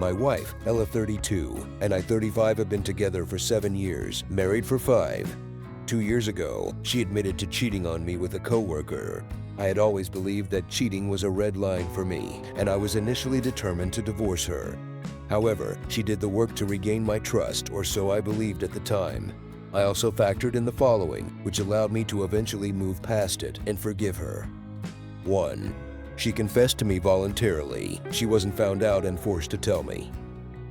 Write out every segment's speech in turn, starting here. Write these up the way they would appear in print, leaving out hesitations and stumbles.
My wife, Ella 32, and I 35 have been together for 7 years, married for 5. 2 years ago, she admitted to cheating on me with a coworker. I had always believed that cheating was a red line for me, and I was initially determined to divorce her. However, she did the work to regain my trust, or so I believed at the time. I also factored in the following, which allowed me to eventually move past it and forgive her. 1. She confessed to me voluntarily. She wasn't found out and forced to tell me.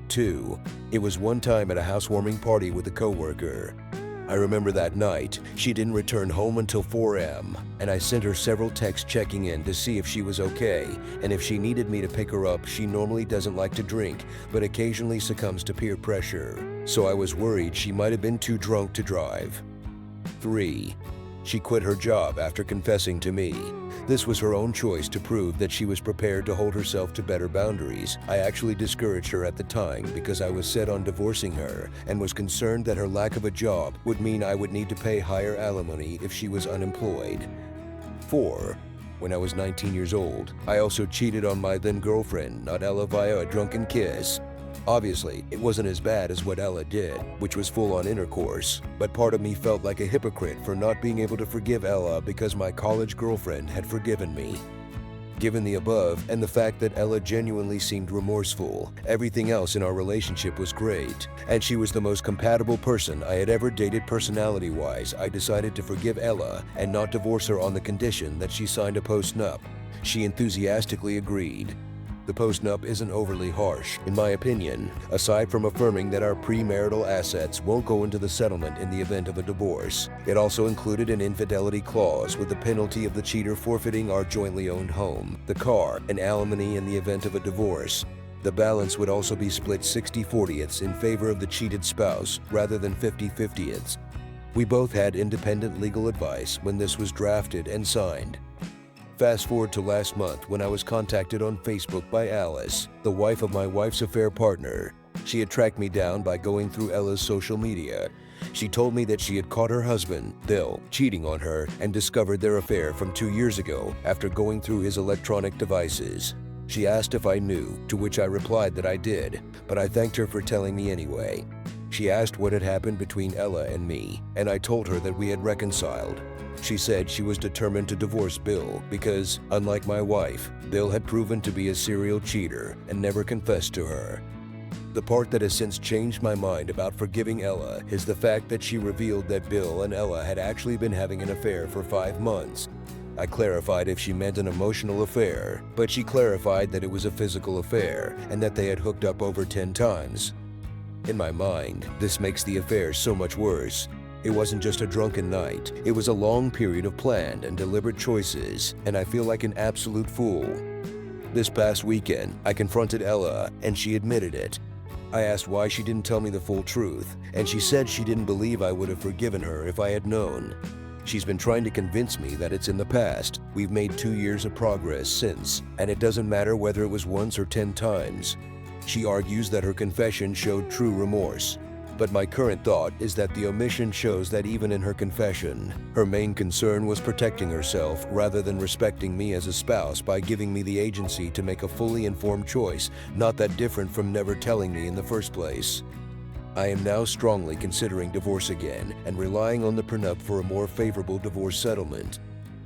2. It was one time at a housewarming party with a coworker. I remember that night, she didn't return home until 4 a.m., and I sent her several texts checking in to see if she was okay, and if she needed me to pick her up. She normally doesn't like to drink, but occasionally succumbs to peer pressure, so I was worried she might have been too drunk to drive. 3. She quit her job after confessing to me. This was her own choice to prove that she was prepared to hold herself to better boundaries. I actually discouraged her at the time because I was set on divorcing her and was concerned that her lack of a job would mean I would need to pay higher alimony if she was unemployed. 4. When I was 19 years old, I also cheated on my then-girlfriend, not Ella, via a drunken kiss. Obviously, it wasn't as bad as what Ella did, which was full-on intercourse, but part of me felt like a hypocrite for not being able to forgive Ella because my college girlfriend had forgiven me. Given the above and the fact that Ella genuinely seemed remorseful, everything else in our relationship was great, and she was the most compatible person I had ever dated personality-wise, I decided to forgive Ella and not divorce her on the condition that she signed a postnup. She enthusiastically agreed. The postnup isn't overly harsh, in my opinion, aside from affirming that our premarital assets won't go into the settlement in the event of a divorce. It also included an infidelity clause with the penalty of the cheater forfeiting our jointly owned home, the car, and alimony in the event of a divorce. The balance would also be split 60/40ths in favor of the cheated spouse rather than 50/50ths. We both had independent legal advice when this was drafted and signed. Fast forward to last month when I was contacted on Facebook by Alice, the wife of my wife's affair partner. She had tracked me down by going through Ella's social media. She told me that she had caught her husband, Bill, cheating on her and discovered their affair from 2 years ago after going through his electronic devices. She asked if I knew, to which I replied that I did, but I thanked her for telling me anyway. She asked what had happened between Ella and me, and I told her that we had reconciled. She said she was determined to divorce Bill because, unlike my wife, Bill had proven to be a serial cheater and never confessed to her. The part that has since changed my mind about forgiving Ella is the fact that she revealed that Bill and Ella had actually been having an affair for 5 months. I clarified if she meant an emotional affair, but she clarified that it was a physical affair and that they had hooked up over 10 times. In my mind, this makes the affair so much worse. It wasn't just a drunken night, it was a long period of planned and deliberate choices, and I feel like an absolute fool. This past weekend, I confronted Ella, and she admitted it. I asked why she didn't tell me the full truth, and she said she didn't believe I would have forgiven her if I had known. She's been trying to convince me that it's in the past. We've made 2 years of progress since, and it doesn't matter whether it was once or 10 times. She argues that her confession showed true remorse. But my current thought is that the omission shows that even in her confession, her main concern was protecting herself rather than respecting me as a spouse by giving me the agency to make a fully informed choice, not that different from never telling me in the first place. I am now strongly considering divorce again and relying on the prenup for a more favorable divorce settlement.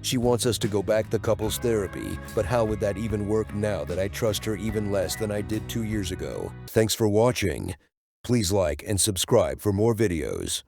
She wants us to go back to couples therapy, but how would that even work now that I trust her even less than I did 2 years ago? Thanks for watching. Please like and subscribe for more videos.